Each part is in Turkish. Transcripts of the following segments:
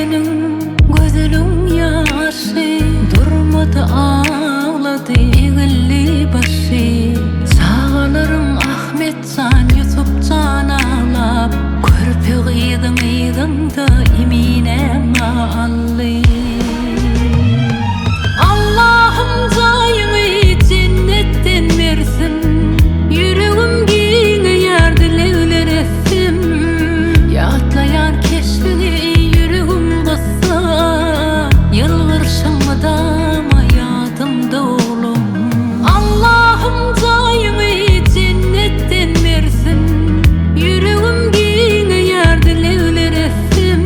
senin gözülün yaşı, durmadı ağladı egilli başı. Sağlarım Ahmetcan YouTube'dan ağlap, körpü gıydın da eminem ağlı. Allah'ım dayımı cennetten versin, yüreğim giyine yardılevler ettim. Yatlayan keşfini yüreğim bassa, yılgırşamadan hayatımda oğlum. Allah'ım dayımı cennetten versin, yüreğim giyine yardılevler ettim.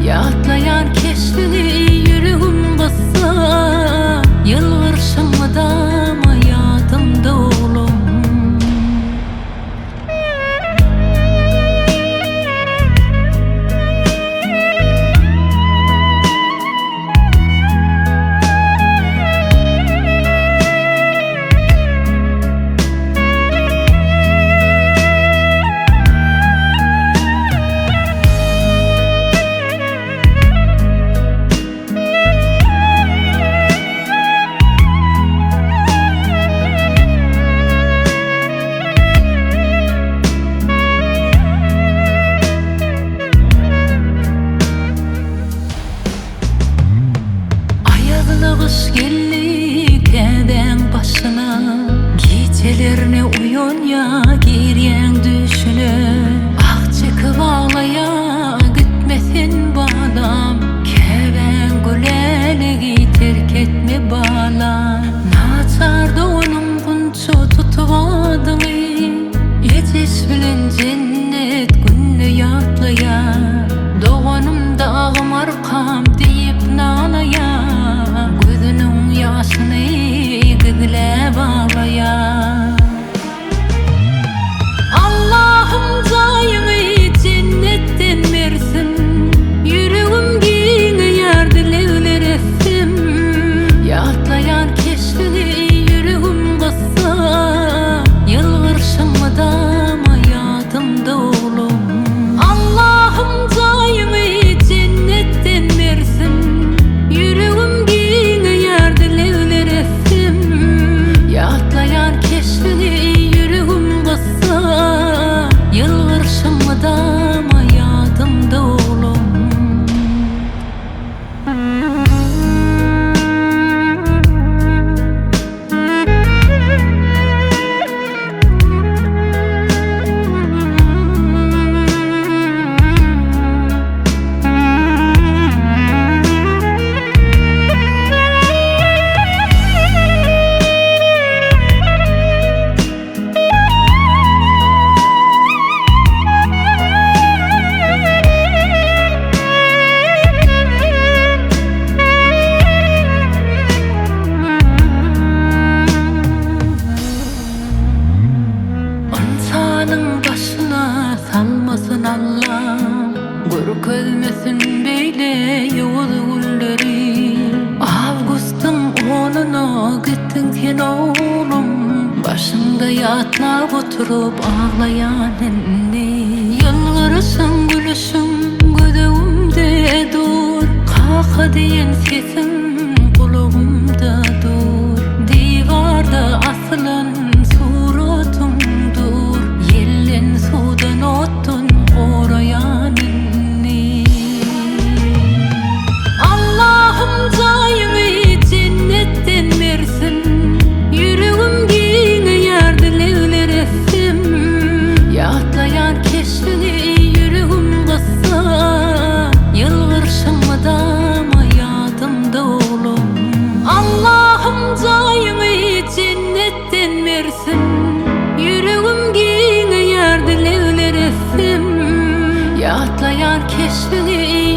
Yatlayan keşfini yüreğim bassa, yılgırşamadan hayatımda oğlum. Kış geldi keden başına, gecelerine uyon ya giryen düşüne. Ah çıkıp ağlaya gitmesin bağlam, keben güleli terk etme bağlam. Naçarda onun kunçu tutuvadı, yetiş bilen cennet günlü yatlaya. Doğanımda ağım arkam deyip nalaya, gözünün yaşını gıgle bağlaya. Allah'ım dayımı cennetten versin, yüreğim giyine yardılevler ettim. Yatlayan keşfini yüreğim bassa, yılgırşamadan hayatımda oğlum. Allah'ım dayımı cennetten versin, yüreğim giyine yardılevler ettim. Yatlayan keşfini yüreğim bassa, yılgırşamadan hayatımda oğlum. Başına salmasın Allah, görkezmesin beyle yolu gülleri. Avgust'un onuna gittin sen oğlum, başında yatlap oturup ağlayan enni. Yılgırısın gülüşün gödüğümde dur, kaka diyen sesin kulağımda dur. Divarda asılan suratımdır, yellen sudan ottun orayan inni. Allah'ım dayımı cennetten versin, yüreğim giyine yardılevler ettim. Yatlayan keşfini yüreğim bassa, yılgırşamadan hayatımda oğlum. Allah'ım dayımı cennetten versin, yüreğim giyine yardılevler ettim. Yatlayan keşfini